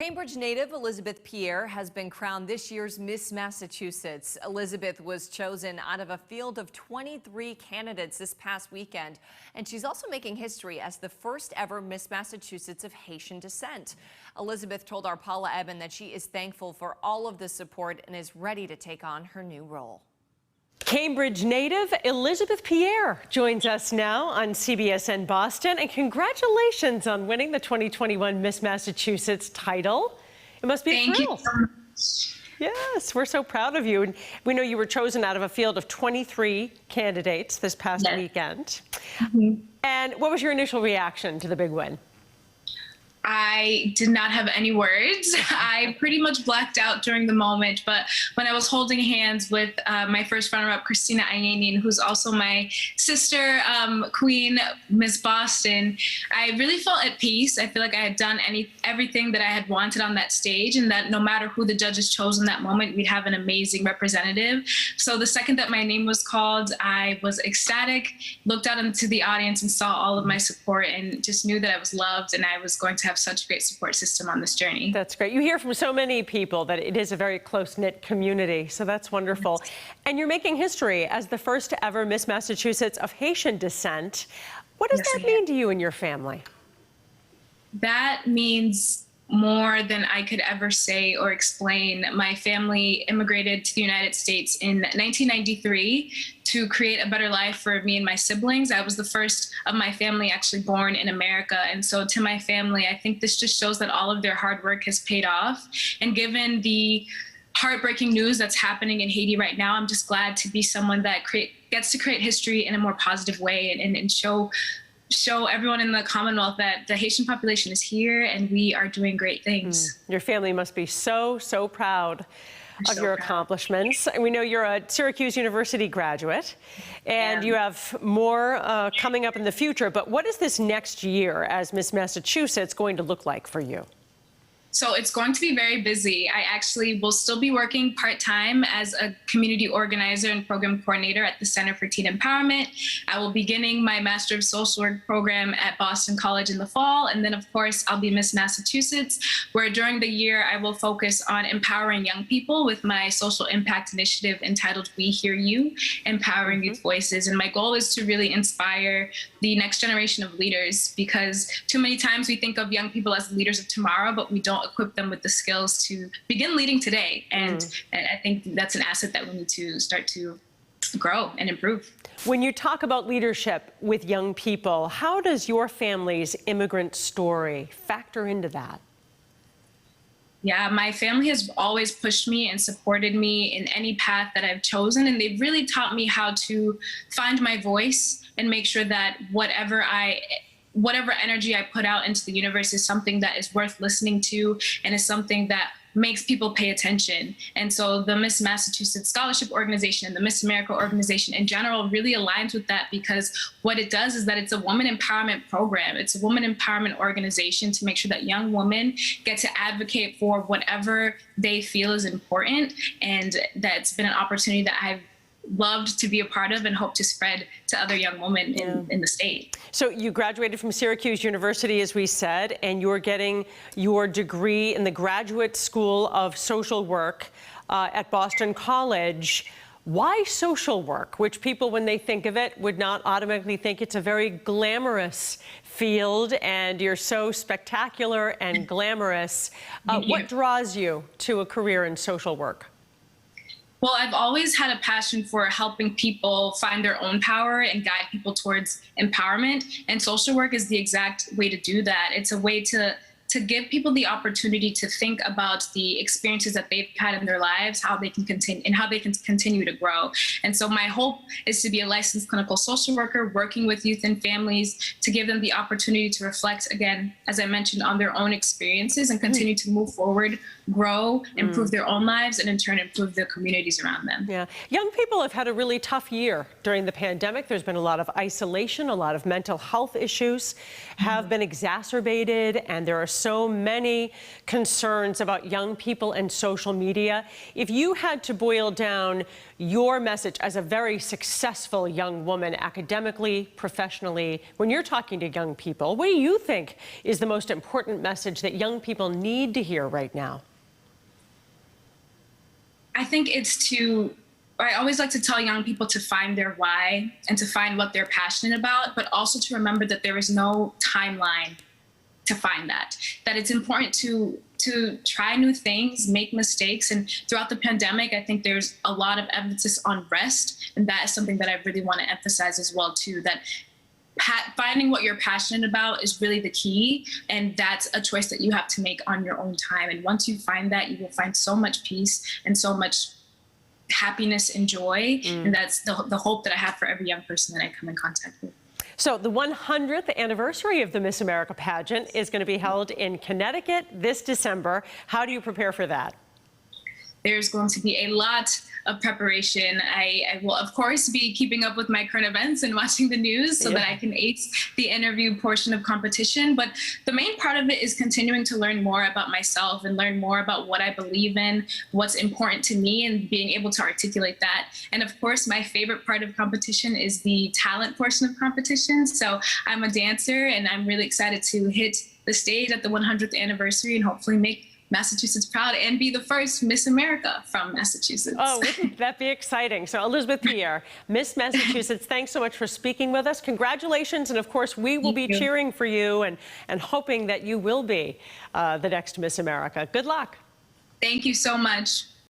Cambridge native Elizabeth Pierre has been crowned this year's Miss Massachusetts. Elizabeth was chosen out of a field of 23 candidates this past weekend, and she's also making history as the first ever Miss Massachusetts of Haitian descent. Elizabeth told our Paula Ebben that she is thankful for all of the support and is ready to take on her new role. Cambridge native Elizabeth Pierre joins us now on CBSN Boston, and congratulations on winning the 2021 Miss Massachusetts title. It must be a thrill. Thank you so much. Yes, we're so proud of you. And we know you were chosen out of a field of 23 candidates this past weekend. And what was your initial reaction to the big win? I did not have any words. I pretty much blacked out during the moment, but when I was holding hands with my first runner-up, Christina Ayenin, who's also my sister, Queen Miss Boston, I really felt at peace. I feel like I had done everything that I had wanted on that stage, and that no matter who the judges chose in that moment, we'd have an amazing representative. So the second that my name was called, I was ecstatic, looked out into the audience and saw all of my support and just knew that I was loved and I was going to have such a great support system on this journey. That's great. You hear from so many people that it is a very close-knit community, so that's wonderful. And you're making history as the first ever Miss Massachusetts of Haitian descent. What does that mean to you and your family? That means more than I could ever say or explain. My family immigrated to the United States in 1993 to create a better life for me and my siblings. I was the first of my family actually born in America. And so to my family, I think this just shows that all of their hard work has paid off. And given the heartbreaking news that's happening in Haiti right now, I'm just glad to be someone that gets to create history in a more positive way and show everyone in the Commonwealth that the Haitian population is here and we are doing great things. Your family must be so proud of your accomplishments. And we know you're a Syracuse University graduate, and you have more coming up in the future. But what is this next year as Miss Massachusetts going to look like for you? So it's going to be very busy. I actually will still be working part-time as a community organizer and program coordinator at the Center for Teen Empowerment. I will be beginning my Master of Social Work program at Boston College in the fall. And then, of course, I'll be Miss Massachusetts, where during the year I will focus on empowering young people with my social impact initiative entitled We Hear You, Empowering Youth Voices. And my goal is to really inspire the next generation of leaders, because too many times we think of young people as the leaders of tomorrow, but we don't equip them with the skills to begin leading today. And I think that's an asset that we need to start to grow and improve. When you talk about leadership with young people, how does your family's immigrant story factor into that? Yeah, my family has always pushed me and supported me in any path that I've chosen. And they've really taught me how to find my voice and make sure that whatever energy I put out into the universe is something that is worth listening to and is something that makes people pay attention. And so the Miss Massachusetts Scholarship Organization and the Miss America organization in general really aligns with that, because what it does is that it's a woman empowerment program. It's a woman empowerment organization to make sure that young women get to advocate for whatever they feel is important. And that's been an opportunity that I've loved to be a part of and hope to spread to other young women in the state. So you graduated from Syracuse University, as we said, and you're getting your degree in the Graduate School of Social Work at Boston College. Why social work, which people, when they think of it, would not automatically think it's a very glamorous field, and you're so spectacular and glamorous. What draws you to a career in social work? Well, I've always had a passion for helping people find their own power and guide people towards empowerment. And social work is the exact way to do that. It's a way to give people the opportunity to think about the experiences that they've had in their lives, how they can continue to grow. And so my hope is to be a licensed clinical social worker working with youth and families to give them the opportunity to reflect, again, as I mentioned, on their own experiences and continue to move forward, grow, improve their own lives, and in turn improve the communities around them. Yeah. Young people have had a really tough year during the pandemic. There's been a lot of isolation, a lot of mental health issues have been exacerbated, and there are so many concerns about young people and social media. If you had to boil down your message as a very successful young woman, academically, professionally, when you're talking to young people, what do you think is the most important message that young people need to hear right now? I think I always like to tell young people to find their why and to find what they're passionate about, but also to remember that there is no timeline to find that it's important to try new things, make mistakes. And throughout the pandemic, I think there's a lot of emphasis on rest. And that is something that I really want to emphasize as well, too, that finding what you're passionate about is really the key. And that's a choice that you have to make on your own time. And once you find that, you will find so much peace and so much happiness and joy. And that's the hope that I have for every young person that I come in contact with. So the 100th anniversary of the Miss America pageant is going to be held in Connecticut this December. How do you prepare for that? There's going to be a lot of preparation. I will, of course, be keeping up with my current events and watching the news so that I can ace the interview portion of competition. But the main part of it is continuing to learn more about myself and learn more about what I believe in, what's important to me, and being able to articulate that. And of course, my favorite part of competition is the talent portion of competition. So I'm a dancer, and I'm really excited to hit the stage at the 100th anniversary and hopefully make Massachusetts proud and be the first Miss America from Massachusetts. Oh, wouldn't that be exciting? So Elizabeth Pierre, Miss Massachusetts, thanks so much for speaking with us. Congratulations. And of course, we will be cheering for you and hoping that you will be the next Miss America. Good luck. Thank you so much.